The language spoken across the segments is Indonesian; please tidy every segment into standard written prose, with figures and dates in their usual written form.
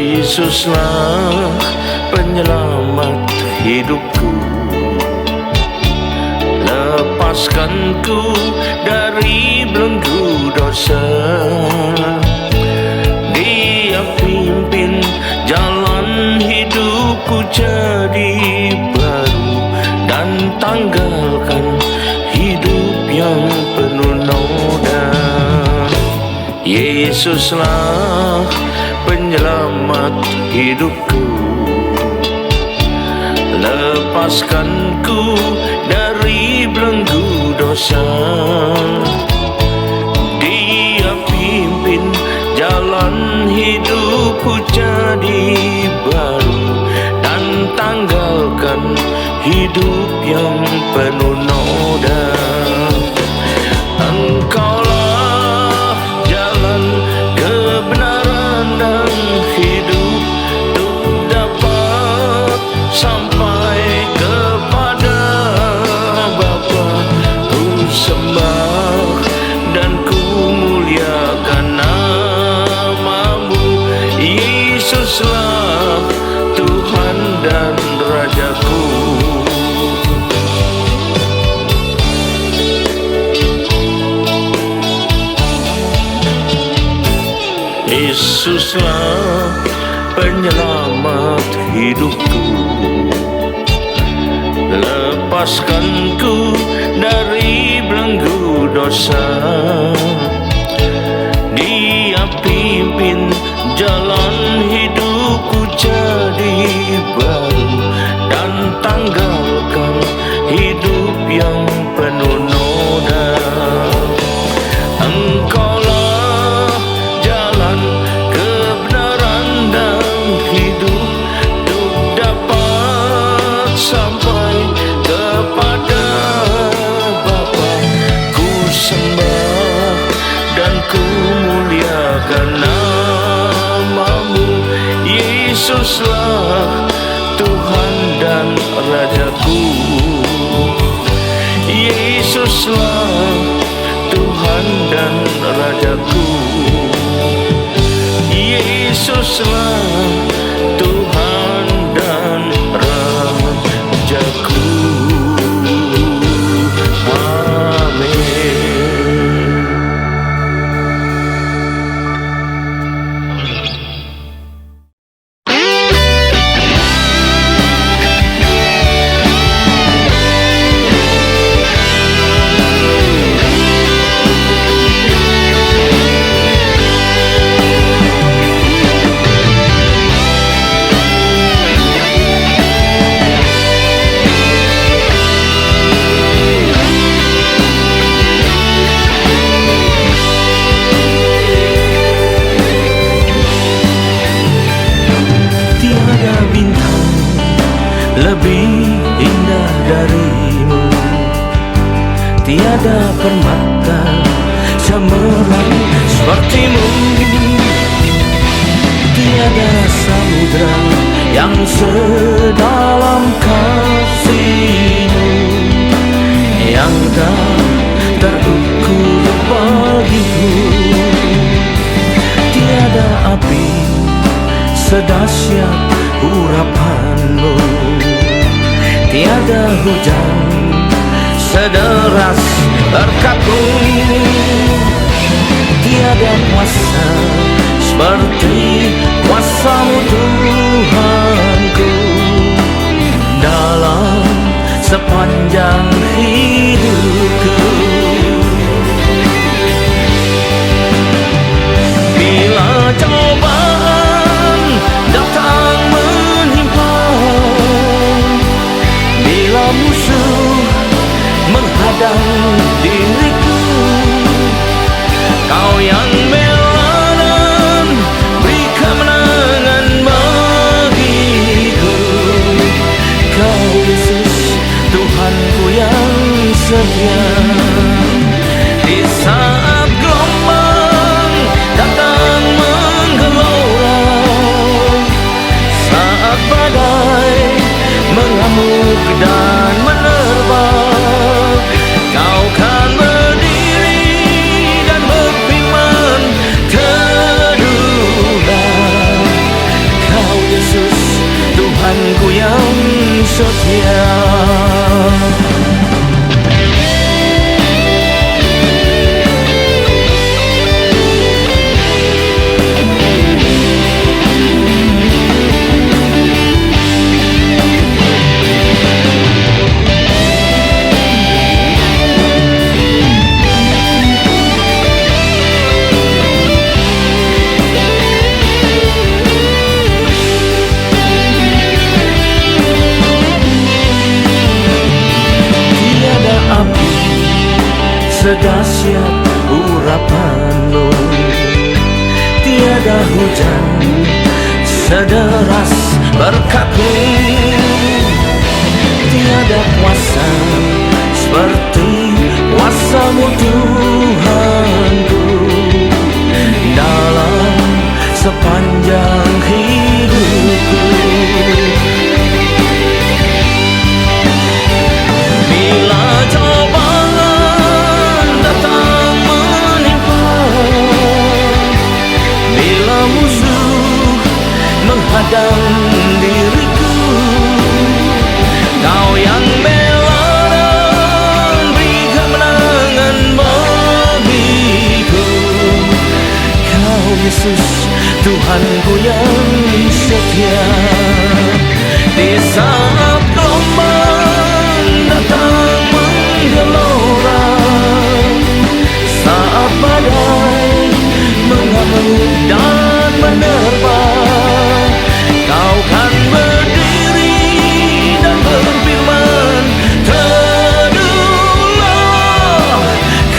Yesuslah penyelamat hidupku, lepaskanku dari belenggu dosa. Dia pimpin jalan hidupku jadi baru, dan tanggalkan hidup yang penuh noda. Yesuslah penyelamat hidupku, lepaskanku dari belenggu dosa. Dia pimpin jalan hidupku jadi baru, dan tanggalkan hidup yang penuh noda. Engkaulah jalan kebenaran dan hidup, untuk dapat sampai kepada Bapa. Ku sembah dan ku muliakan namamu. Yesuslah Tuhan dan Rajaku. Yesuslah penyelamat hidupku, lepaskanku dari belenggu dosa. Dia pimpin jalan hidupku jadi baru, dan tanggalkan hidup yang penuh noda. Engkaulah jalan kebenaran dan hidup, untuk dapat sampai kepada Bapa. Ku sembah dan ku muliakan namamu. Yesuslah Tuhan dan Rajaku. Yesuslah Tuhan dan Rajaku. Yesuslah Tuhan dan Rajaku. Amin. Lebih indah darimu, tiada permata cemerlang sepertimu, tiada samudra yang sedalam kasihmu, yang tak terukur bagiku. Tiada api sedahsyat urapanmu, tiada hujan sederas berkatmu, tiada kuasa seperti kuasamu Tuhanku. Dalam sepanjang hidupku, bila cobaan datang menimpa, bila musuh menghadang diriku, Kau yang bela dan beri kemenangan Tuhanku yang setia. Sedahsyat urapanmu, tiada hujan sederas berkatmu, tiada kuasa seperti kuasamu Tuhanku dalam sepanjang hidupku. Bila cobaan datang menimpa, bila musuh menghadang diriku, Kau yang bela dan beri kemenangan bagiku. Kau Yesus Tuhanku yang setia. Di saat gelombang datang menggelora, saat badai mengamuk dan menerpa, Kau kan berdiri dan berfirman, teduhlah.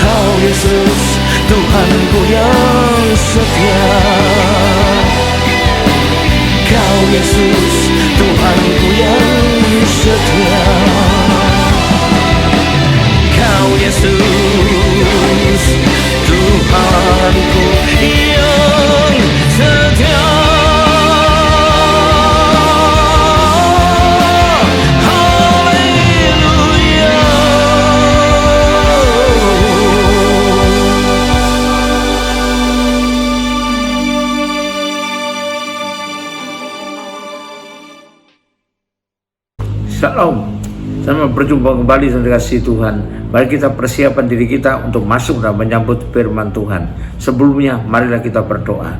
Kau Yesus Tuhanku yang setia. Kau Yesus Tuhanku yang setia. Kau Yesus Tuhanku yang setia. Haleluya. Shalom, selamat berjumpa kembali dengan kasih Tuhan. Mari kita persiapkan diri kita untuk masuk dan menyambut firman Tuhan. Sebelumnya, marilah kita berdoa.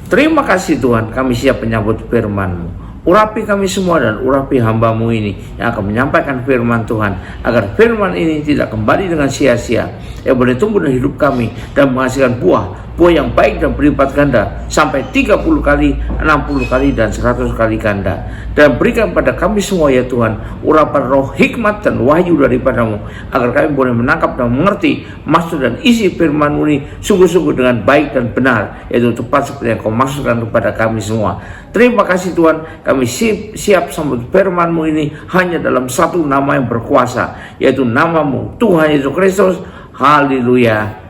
Terima kasih Tuhan, kami siap menyambut firman-Mu. Urapi kami semua dan urapi hamba-Mu ini yang akan menyampaikan firman Tuhan, agar firman ini tidak kembali dengan sia-sia, yang boleh tumbuh dalam hidup kami dan menghasilkan buah yang baik dan berlipat ganda sampai 30 kali, 60 kali dan 100 kali ganda. Dan berikan pada kami semua ya Tuhan urapan roh hikmat dan wahyu daripada-Mu, agar kami boleh menangkap dan mengerti maksud dan isi firman-Mu ini sungguh-sungguh dengan baik dan benar, yaitu tepat seperti yang Kau maksudkan kepada kami semua. Terima kasih Tuhan, kami siap sambut firman-Mu ini hanya dalam satu nama yang berkuasa, yaitu nama-Mu Tuhan Yesus Kristus. Haleluya.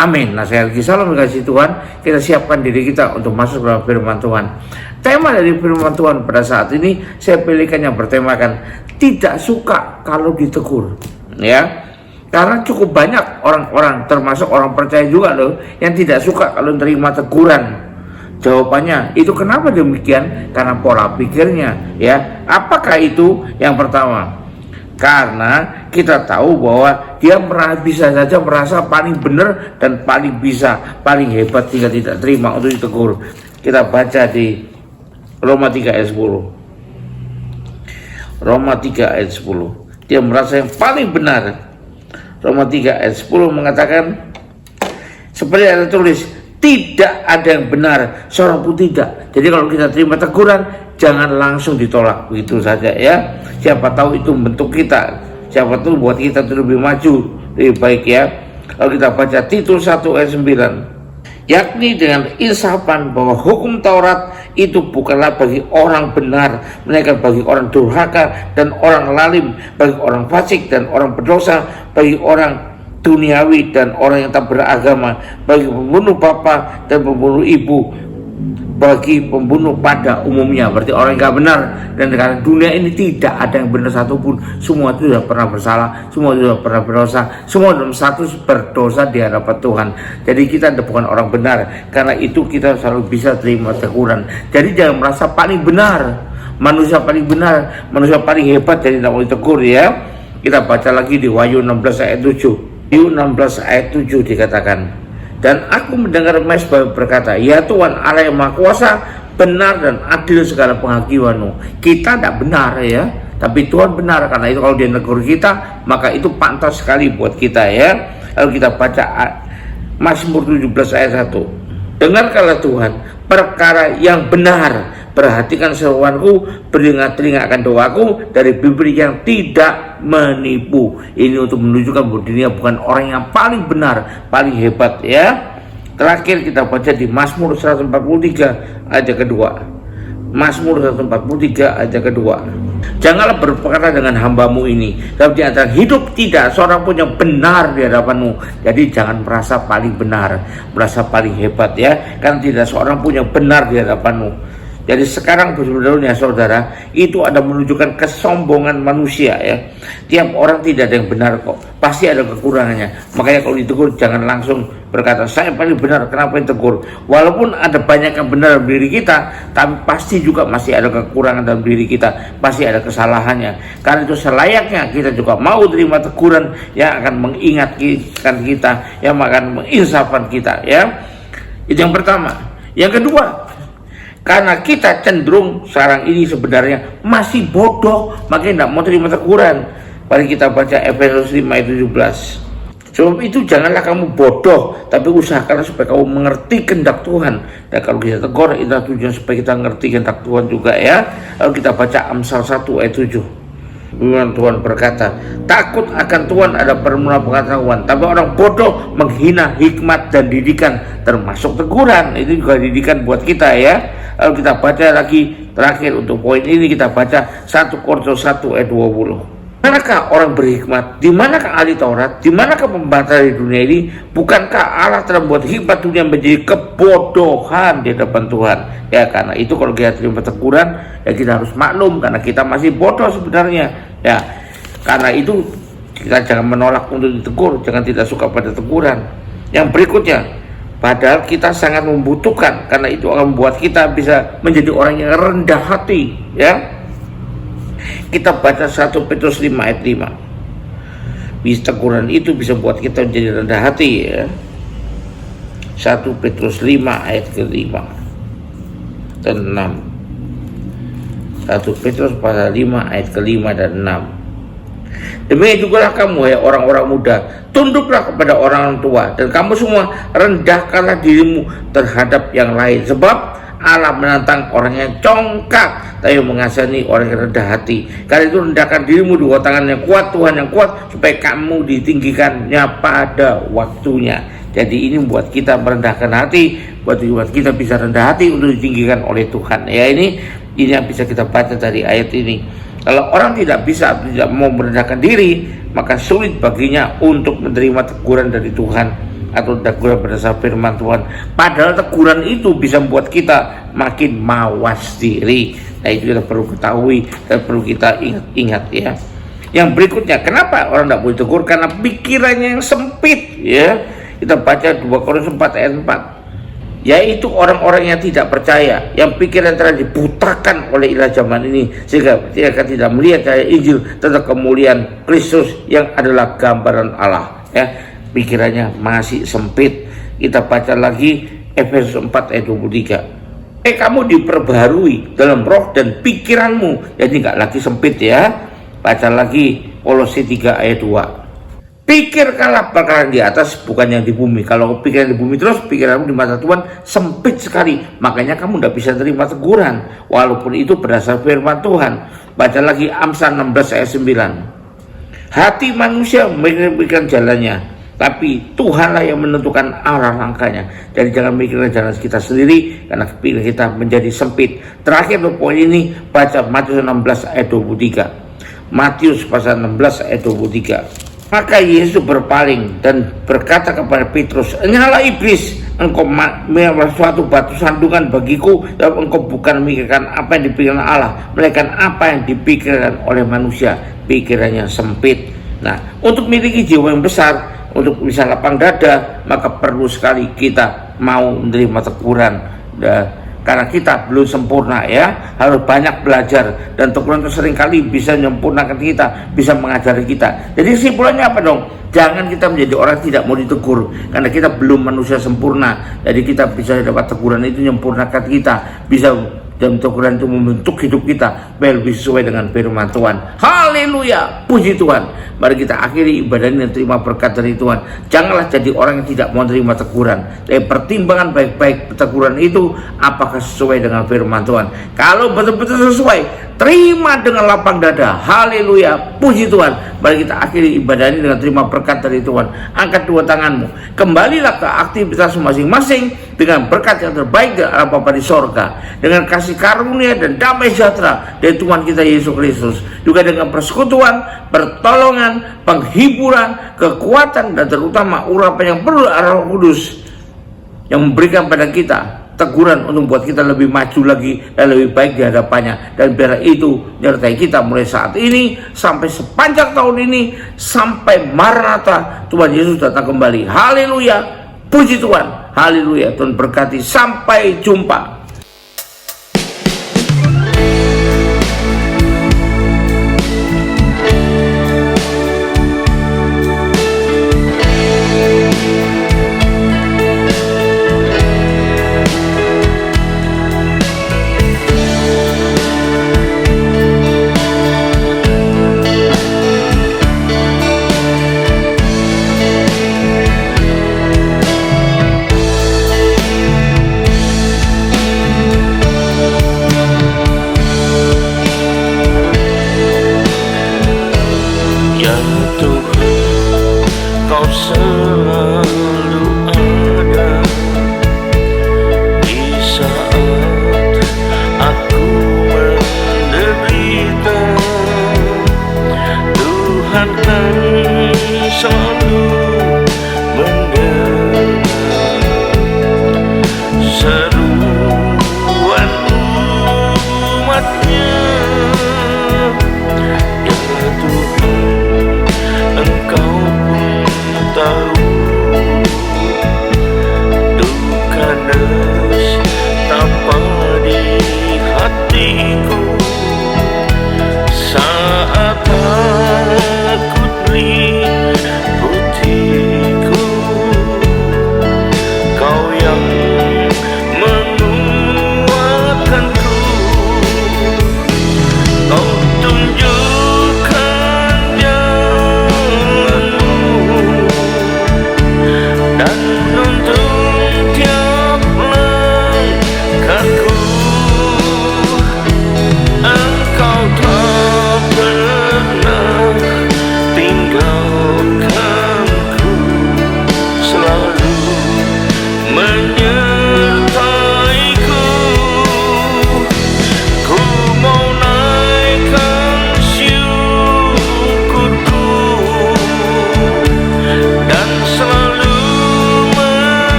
Amin. Nah, saya lagi salam kasih Tuhan. Kita siapkan diri kita untuk masuk dalam firman Tuhan. Tema dari firman Tuhan pada saat ini saya pilihkan yang bertemakan tidak suka kalau ditegur. Ya, karena cukup banyak orang-orang, termasuk orang percaya juga loh, yang tidak suka kalau terima teguran. Jawabannya itu kenapa demikian? Karena pola pikirnya. Ya, apakah itu? Yang pertama, karena kita tahu bahwa dia bisa saja merasa paling benar dan paling bisa, paling hebat sehingga tidak terima untuk ditegur. Kita baca di Roma 3 ayat 10. Roma 3 ayat 10. Dia merasa yang paling benar. Roma 3 ayat 10 mengatakan seperti yang tertulis, tidak ada yang benar, seorang pun tidak. Jadi kalau kita terima teguran, jangan langsung ditolak begitu saja ya. Siapa tahu itu membentuk kita, siapa tahu buat kita lebih maju, lebih baik ya. Kalau kita baca Titus 1 ayat 9, yakni dengan insapan bahwa hukum Taurat itu bukanlah bagi orang benar, melainkan bagi orang durhaka dan orang lalim, bagi orang fasik dan orang berdosa, bagi orang duniawi dan orang yang tak beragama, bagi pembunuh bapa dan pembunuh ibu, bagi pembunuh pada umumnya. Berarti orang yang gak benar. Dan karena dunia ini tidak ada yang benar satupun, semua itu sudah pernah bersalah, semua itu sudah pernah berdosa, semua dalam status berdosa di hadapan Tuhan. Jadi kita bukan orang benar, karena itu kita selalu bisa terima teguran. Jadi jangan merasa paling benar, manusia paling benar, manusia paling hebat, jadi tidak mau ditegur ya. Kita baca lagi di Wahyu 16 ayat 7. Wahyu 16 ayat 7 dikatakan, dan aku mendengar Mezbah berkata, ya Tuhan Allah yang Maha Kuasa, benar dan adil segala penghakimanmu. Kita tidak benar ya, tapi Tuhan benar. Karena itu kalau dia negur kita, maka itu pantas sekali buat kita ya. Lalu kita baca Mazmur 17 ayat 1. Dengarkanlah Tuhan perkara yang benar, perhatikan seruanku, beringat telinga akan doaku, dari bibir yang tidak menipu. Ini untuk menunjukkan bahwa dirinya bukan orang yang paling benar, paling hebat ya. Terakhir kita baca di Mazmur 143 ayat kedua. Mazmur 143 ayat kedua. Janganlah berperkara dengan hambamu ini, sebab di antara hidup tidak seorang pun yang benar di hadapanmu. Jadi jangan merasa paling benar, merasa paling hebat ya, karena tidak seorang pun yang benar di hadapanmu. Jadi sekarang sebenarnya saudara, itu ada menunjukkan kesombongan manusia ya. Tiap orang tidak ada yang benar kok, pasti ada kekurangannya. Makanya kalau ditegur jangan langsung berkata saya paling benar, kenapa ditegur? Walaupun ada banyak yang benar dalam diri kita, tapi pasti juga masih ada kekurangan dalam diri kita, pasti ada kesalahannya. Karena itu selayaknya kita juga mau terima teguran yang akan mengingatkan kita, yang akan menginsafkan kita ya. Itu yang pertama. Yang kedua, karena kita cenderung sekarang ini sebenarnya masih bodoh, makanya tidak mau terima teguran. Mari kita baca Efesus 5 ayat 17. Sebab itu janganlah kamu bodoh, tapi usahakanlah supaya kamu mengerti kehendak Tuhan. Dan kalau kita tegur, itu tujuan supaya kita mengerti kehendak Tuhan juga ya. Lalu kita baca Amsal 1 ayat 7. Firman Tuhan berkata, takut akan Tuhan ada permula pengetahuan, tapi orang bodoh menghina hikmat dan didikan, termasuk teguran. Itu juga didikan buat kita ya. Lalu kita baca lagi terakhir untuk poin ini, kita baca 1 Korintus 1 ayat 20. Manakah orang berhikmat? Di manakah ahli Taurat? Di manakah pembantah di dunia ini? Bukankah Allah telah membuat hikmat dunia menjadi kebodohan di hadapan Tuhan? Ya, karena itu kalau kita terima teguran, ya kita harus maklum karena kita masih bodoh sebenarnya. Ya, karena itu kita jangan menolak untuk ditegur, jangan tidak suka pada teguran. Yang berikutnya, padahal kita sangat membutuhkan, karena itu akan membuat kita bisa menjadi orang yang rendah hati ya. Kita baca 1 Petrus 5 ayat 5. Teguran itu bisa buat kita menjadi rendah hati ya. 1 Petrus 5 ayat ke-5 dan 6. 1 Petrus pasal 5 ayat ke-5 dan 6. Demikian jugalah kamu ya orang-orang muda, tunduklah kepada orang tua, dan kamu semua rendahkanlah dirimu terhadap yang lain, sebab Allah menantang orang yang congkak, tapi mengasihani orang yang rendah hati. Karena itu rendahkan dirimu di bawah tangan yang kuat, Tuhan yang kuat, supaya kamu ditinggikannya pada waktunya. Jadi ini membuat kita merendahkan hati, buat kita bisa rendah hati untuk ditinggikan oleh Tuhan. Ya, ini yang bisa kita baca dari ayat ini. Kalau orang tidak mau merendahkan diri, maka sulit baginya untuk menerima teguran dari Tuhan atau teguran berdasar firman Tuhan. Padahal teguran itu bisa membuat kita makin mawas diri. Nah, itu kita perlu ketahui dan perlu kita ingat ya. Yang berikutnya, kenapa orang tidak boleh tegur? Karena pikirannya yang sempit ya. Kita baca 2 Korintus 4 ayat 4. Yaitu orang-orang yang tidak percaya, yang pikiran telah dibutakan oleh ilah zaman ini, sehingga mereka tidak melihat cahaya Injil tentang kemuliaan Kristus yang adalah gambaran Allah ya. Pikirannya masih sempit. Kita baca lagi Efesus 4 ayat 23. Kamu diperbaharui dalam roh dan pikiranmu, jadi nggak lagi sempit ya. Baca lagi Kolose 3 ayat 2. Pikirkanlah perkara di atas, bukan yang di bumi. Kalau pikiran di bumi terus, pikiranmu di mata Tuhan sempit sekali. Makanya kamu tidak bisa terima teguran, walaupun itu berdasar firman Tuhan. Baca lagi Amsal 16 ayat 9. Hati manusia memikirkan jalannya, tapi Tuhanlah yang menentukan arah langkahnya. Jadi jangan mikirkan jalan kita sendiri, karena pikiran kita menjadi sempit. Terakhir untuk poin ini, baca Matius 16 ayat 23. Matius pasal 16 ayat 23. Maka Yesus berpaling dan berkata kepada Petrus, "Enyala iblis, engkau memang suatu batu sandungan bagiku, dan engkau bukan memikirkan apa yang dipikirkan Allah, melainkan apa yang dipikirkan oleh manusia." Pikirannya sempit. Nah, untuk memiliki jiwa yang besar, untuk bisa lapang dada, maka perlu sekali kita mau menerima teguran karena kita belum sempurna ya, harus banyak belajar, dan teguran itu seringkali bisa menyempurnakan kita, bisa mengajari kita. Jadi kesimpulannya apa dong? Jangan kita menjadi orang yang tidak mau ditegur, karena kita belum manusia sempurna. Jadi kita bisa dapat teguran itu menyempurnakan kita, bisa dan teguran itu membentuk hidup kita biar lebih sesuai dengan firman Tuhan. Haleluya, puji Tuhan. Mari kita akhiri ibadah ini dan terima berkat dari Tuhan. Janganlah jadi orang yang tidak mau menerima teguran, tapi pertimbangan baik-baik teguran itu apakah sesuai dengan firman Tuhan. Kalau betul-betul sesuai, terima dengan lapang dada. Haleluya, puji Tuhan. Mari kita akhiri ibadah ini dengan terima berkat dari Tuhan. Angkat dua tanganmu, kembalilah ke aktivitas masing-masing dengan berkat yang terbaik dari Allah Bapa di sorga, dengan kasih karunia dan damai sejahtera dari Tuhan kita Yesus Kristus, juga dengan persekutuan, pertolongan, penghiburan, kekuatan, dan terutama urapan yang perlu Roh Kudus yang memberikan pada kita teguran untuk membuat kita lebih maju lagi dan lebih baik di hadapannya. Dan biar itu menyertai kita mulai saat ini sampai sepanjang tahun ini, sampai Maranatha Tuhan Yesus datang kembali. Haleluya, puji Tuhan. Haleluya, Tuhan berkati. Sampai jumpa.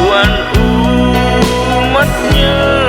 seruan umatnya.